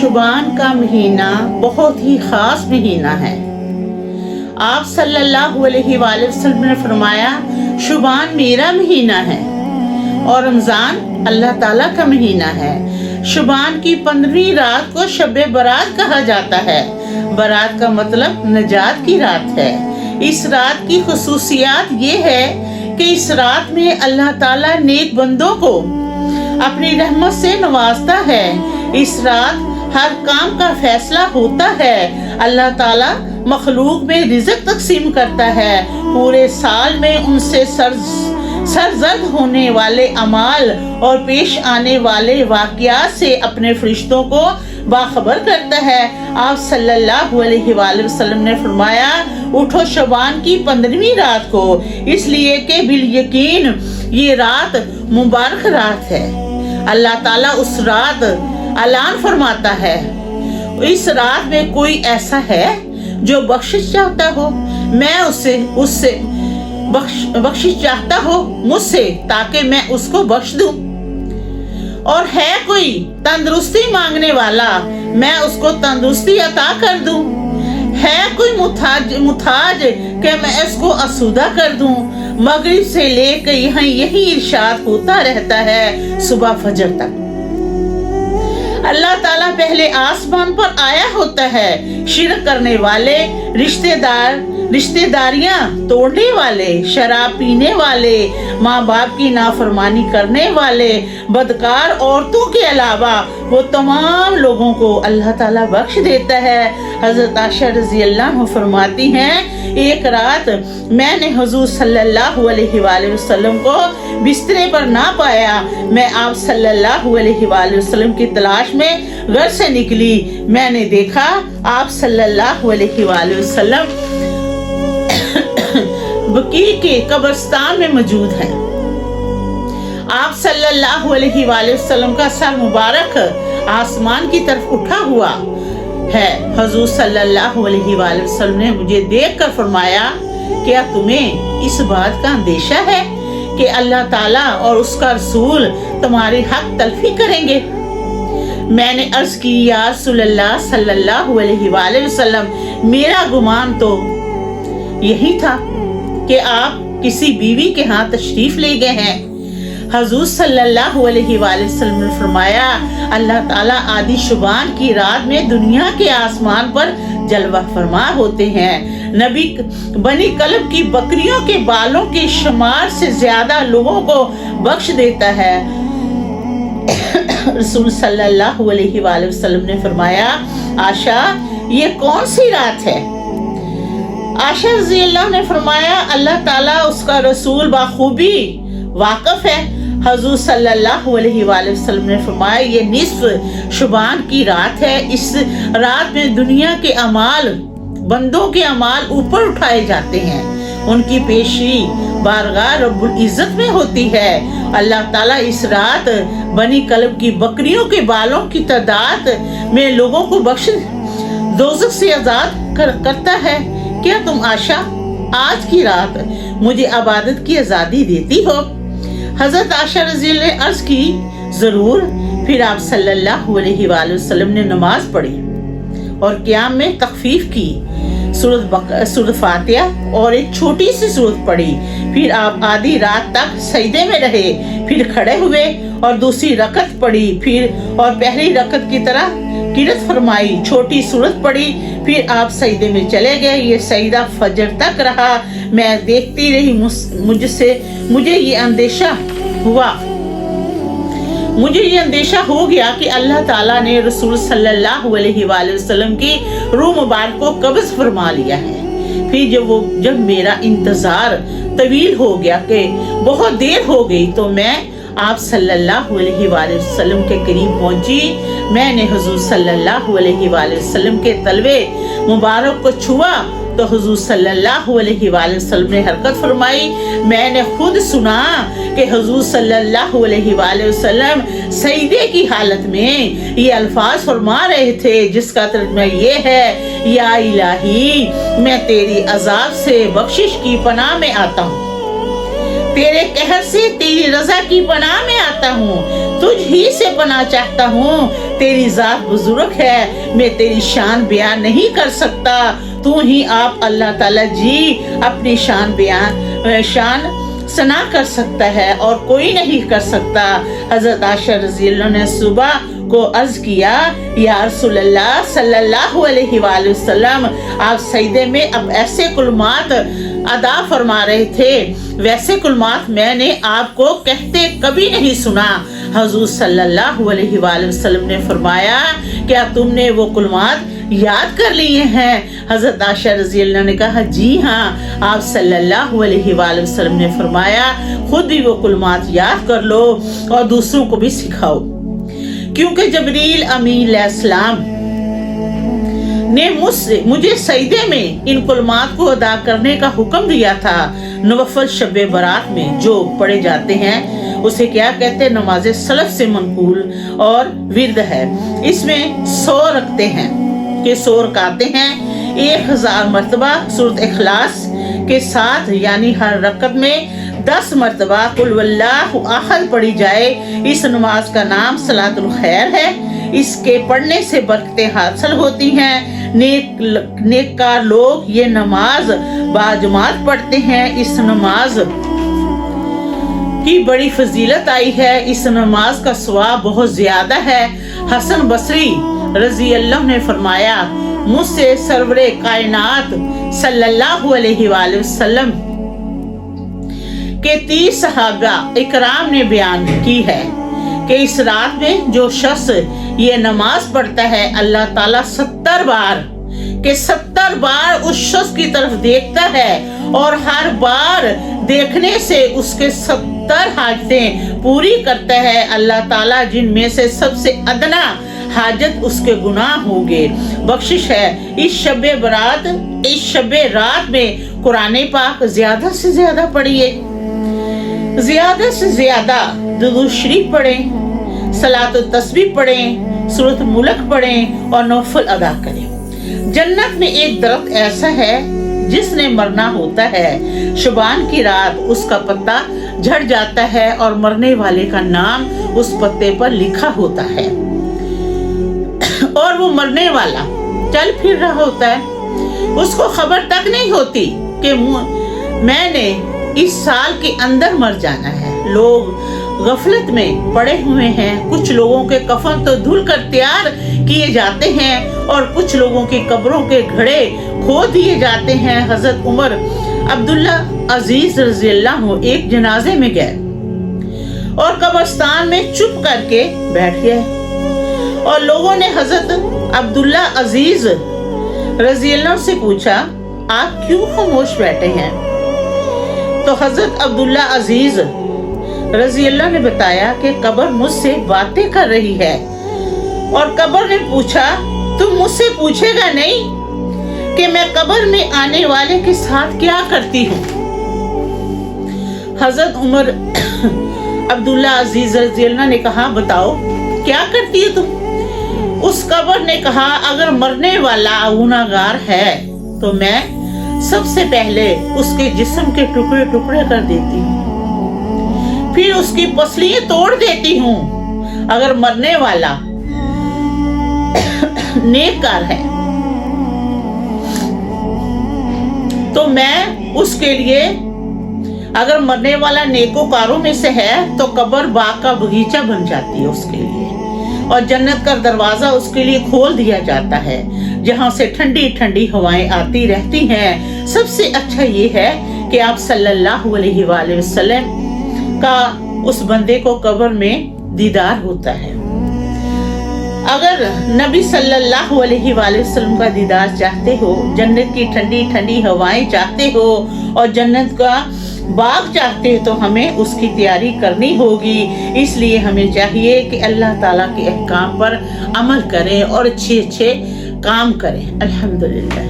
शुबान का महीना बहुत ही खास महीना है। आप सल्लल्लाहु अलैहि वसल्लम ने फरमाया, शुबान मेरा महीना है और रमज़ान अल्लाह ताला का महीना है। शुबान की 15वीं रात को शब बारात कहा जाता है। बारात का मतलब नजात की रात है। इस रात की खुसूसियात ये है कि इस रात में अल्लाह ताला नेक बंदों को अपनी रहमत से नवाजता है। इस रात हर काम का फैसला होता है। अल्लाह ताला मखलूक में रिज़्क़ तकसीम करता है। पूरे साल में उनसे सरजद होने वाले अमाल और पेश आने वाले वाक़यात से अपने फरिश्तों को बाखबर करता है। आप सल्लल्लाहु अलैहि वसल्लम ने फरमाया, उठो शबान की 15वीं रात को, इसलिए कि बिल यकीन ये रात मुबारक रात है। अल्लाह ताला उस रात ऐलान फरमाता है, इस रात में कोई ऐसा है जो बख्शिश चाहता हो, मैं उससे बख्शिश चाहता हो मुझसे, ताकि मैं उसको बख्श दूं। और है कोई तंदुरुस्ती मांगने वाला, मैं उसको तंदुरुस्ती अता कर दूं। है कोई मुताज कि मैं इसको आसूदा कर दूं। मगरिब से लेकर यही इरशाद होता रहता है सुबह फजर तक। अल्लाह ताला पहले आसमान पर आया होता है। शिरक करने वाले, रिश्तेदारियां तोड़ने वाले, शराब पीने वाले, माँ बाप की नाफरमानी करने वाले, बदकार औरतों के अलावा वो तमाम लोगों को अल्लाह ताला बख्श देता है। हजरत आयशा रज़ी अल्लाह अन्हा फरमाती हैं, एक रात मैंने हुजूर सल्लल्लाहु अलैहि वसल्लम को बिस्तरे पर ना पाया। मैं आप सल्लल्लाहु अलैहि वसल्लम की तलाश में घर से निकली। मैंने देखा आप सल्लल्लाहु अलैहि वसल्लम बकी के कब्रिस्तान में मौजूद हैं। आप सल्लल्लाहु अलैहि वसल्लम का सर मुबारक आसमान की तरफ उठा हुआ है। हुजूर सल्लल्लाहु अलैहि वसल्लम ने मुझे देखकर फरमाया, क्या तुम्हें इस बात का अंदेशा है कि अल्लाह ताला और उसका रसूल तुम्हारी हक तलफी करेंगे? मैंने अर्ज की, या रसूलल्लाह सल्लल्लाहु अलैहि वसल्लम, मेरा गुमान तो यही था कि आप किसी बीवी के यहाँ तशरीफ ले गए हैं। हुजूर सल्लल्लाहु अलैहि वसल्लम ने फरमाया, अल्लाह ताला आदि शुबान की रात में दुनिया के आसमान पर जलवा फरमा होते हैं। नबी बनी कलब की बकरियों के बालों के शुमार से ज्यादा लोगों को बख्श देता है। रसूल सल्लल्लाहु अलैहि वसल्लम ने फरमाया, आशा ये कौन सी रात है? आयशा रज़ी अल्लाह ने फरमाया, अल्लाह ताला उसका रसूल बाखूबी वाकिफ है। हुजूर सल्लल्लाहु अलैहि वसल्लम ने फरमाया, ये निस्फ शुबान की रात है। इस रात में दुनिया के अमाल, बंदों के अमाल ऊपर उठाए जाते हैं। उनकी पेशी बारगाह रब्बुल इज्जत में होती है। अल्लाह ताला इस रात बनी कलब की बकरियों के बालों की तादाद में लोगों को बख्श दोज़ख से आजाद करता है। क्या तुम आशा आज की रात मुझे इबादत की आज़ादी देती हो? हजरत आयशा रज़ी अल्लाह ने अर्ज की, जरूर। फिर आप सल्लल्लाहु अलैहि वसल्लम ने नमाज पढ़ी और क़याम में तखफीफ की, सूरत फातिहा और एक छोटी सी सूरत पढ़ी। फिर आप आधी रात तक सजदे में रहे, फिर खड़े हुए और दूसरी रकत पढ़ी, फिर और पहली रकत की तरह किरत फरमाई, छोटी सूरत पढ़ी, फिर आप सजदे में चले गए। ये सजदा फजर तक रहा। मैं देखती रही। मुझे ये अंदेशा हो गया कि अल्लाह ताला ने रसूल सल्लल्लाहु अलैहि वसल्लम की रूह मुबारक को कब्ज़ फरमा लिया है। फिर जब मेरा इंतजार तवील हो गया कि बहुत देर हो गई, तो मैं आप सल्लल्लाहु अलैहि वसल्लम के करीब पहुंची। मैंने हुजूर सल्लल्लाहु अलैहि वसल्लम के तलवे मुबारक को छुआ तो हुजूर सल्लल्लाहु अलैहि वसल्लम ने हरकत फरमाई। मैंने खुद सुना कि हुजूर सल्लल्लाहु अलैहि वसल्लम सजदे की हालत में ये अल्फाज फरमा रहे थे, जिसका तर्जुमा ये है, या इलाही, मैं तेरी अजाब से बख्शिश की पनाह में आता हूँ। तेरे कहर से तेरी रजा की पनाह में आता हूँ, तुझ ही से पनाह चाहता हूँ। तेरी जात बुजुर्ग है, मैं तेरी शान बयान नहीं कर सकता। तू ही आप अल्लाह ताला जी अपनी शान सना कर सकता है और कोई नहीं कर सकता। हजरत आयशा रज़ी अल्लाह ने सुबह को अर्ज किया, या रसूल अल्लाह सल्लल्लाहु अलैहि वसल्लम, आप सजदे में अब ऐसे कुलमात अदा फरमा रहे थे, वैसे कुलमात मैंने आपको कहते कभी नहीं सुना। हुजूर सल्लल्लाहु अलैहि वसल्लम ने फरमाया, क्या तुमने वो कुलमात याद कर लिए हैं? हजरत आयशा रज़ी अल्लाह ने कहा, जी हाँ। आप सल्लल्लाहु अलैहि वसल्लम ने फरमाया, खुद भी वो कुलमात याद कर लो और दूसरों को भी सिखाओ, क्योंकि जबरील अमीन अलैहिस्सलाम ने मुझे सजदे में इन कुलमात को अदा करने का हुक्म दिया था। नवफल शब बरात में जो पढ़े जाते हैं उसे क्या कहते हैं? नमाज सलफ से मनकूल और विर्द है। इसमें 100 रखते हैं कि 100 रकाते हैं। 1000 मरतबा सूरत इखलास के साथ, यानी हर रकत में 10 मरतबा कुल वल्लाहु अहद पढ़ी जाए। इस नमाज का नाम सलातुल खैर है। इसके पढ़ने से बरकतें हासिल होती हैं। नेककार लोग ये नमाज बाजमात पढ़ते हैं। इस नमाज की बड़ी फजीलत आई है। इस नमाज का सवाब बहुत ज्यादा है। हसन बसरी रजी अल्लाह ने फरमाया, मुझसे सरवरे कायनात सल्लल्लाहु अलैहि वसल्लम के 30 सहाबा इकराम ने बयान की है कि इस रात में जो शख्स ये नमाज पढ़ता है, अल्लाह ताला 70 बार उस शख्स की तरफ देखता है और हर बार देखने से उसके 70 हाजतें पूरी करता है। अल्लाह ताला जिनमें से सबसे अदना हाजत उसके गुनाह होंगे बख्शिश है। इस शब रात में कुरान पाक ज्यादा से ज्यादा पढ़िए, ज्यादा से ज्यादा दुरूद शरीफ पढ़ें, सलात तस्बीह पढ़ें, सूरत मुल्क पढ़ें और नौफल अदा करें। जन्नत में एक दरख्त ऐसा है जिसने मरना होता है, शुबान की रात उसका पत्ता झड़ जाता है और मरने वाले का नाम उस पत्ते पर लिखा होता है और वो मरने वाला चल फिर रहा होता है। उसको खबर तक नहीं होती कि मैंने इस साल के अंदर मर जाना है। लोग गफलत में पड़े हुए हैं। कुछ लोगों के कफन तो धुल कर तैयार किए जाते हैं और कुछ लोगों की कब्रों के घड़े खो दिए जाते हैं। हजरत उमर अब्दुल्ला अजीज रज़ी अल्लाह अन्हु एक जनाजे में गए और कब्रिस्तान में चुप करके बैठ गए और लोगों ने हजरत अब्दुल्ला अजीज रज़ी अल्लाह से पूछा, आप क्यों खामोश बैठे हैं? तो हजरत अब्दुल्ला अजीज रज़ी अल्लाह ने बताया कि कब्र मुझसे बातें कर रही है। और कब्र ने पूछा, तुम मुझसे पूछेगा नहीं कि मैं कब्र में आने वाले के साथ क्या करती हूँ? हजरत उमर अब्दुल्ला अजीज रज़ी अल्लाह ने कहा, बताओ क्या करती है तुम? उस कब्र ने कहा, अगर मरने वाला गुनाहगार है तो मैं सबसे पहले उसके जिस्म के टुकड़े टुकड़े कर देती हूँ, फिर उसकी पसलियां तोड़ देती हूँ। अगर मरने वाला नेककार है तो मैं उसके लिए, अगर मरने वाला नेकोकारों में से है तो कब्र बाग का बगीचा बन जाती है उसके लिए और जन्नत का दरवाजा उसके लिए खोल दिया जाता है, जहाँ से ठंडी ठंडी हवाएं आती रहती हैं। सबसे अच्छा ये है कि आप सल्लल्लाहु अलैहि वसल्लम का उस बंदे को कब्र में दीदार होता है। अगर नबी सल्लल्लाहु अलैहि वसल्लम का दीदार चाहते हो, जन्नत की ठंडी ठंडी हवाएं चाहते हो और जन्नत का बाग चाहते हो तो हमें उसकी तैयारी करनी होगी। इसलिए हमें चाहिए कि अल्लाह ताला के अहकाम पर अमल करें और अच्छे अच्छे काम करें। अल्हम्दुलिल्लाह।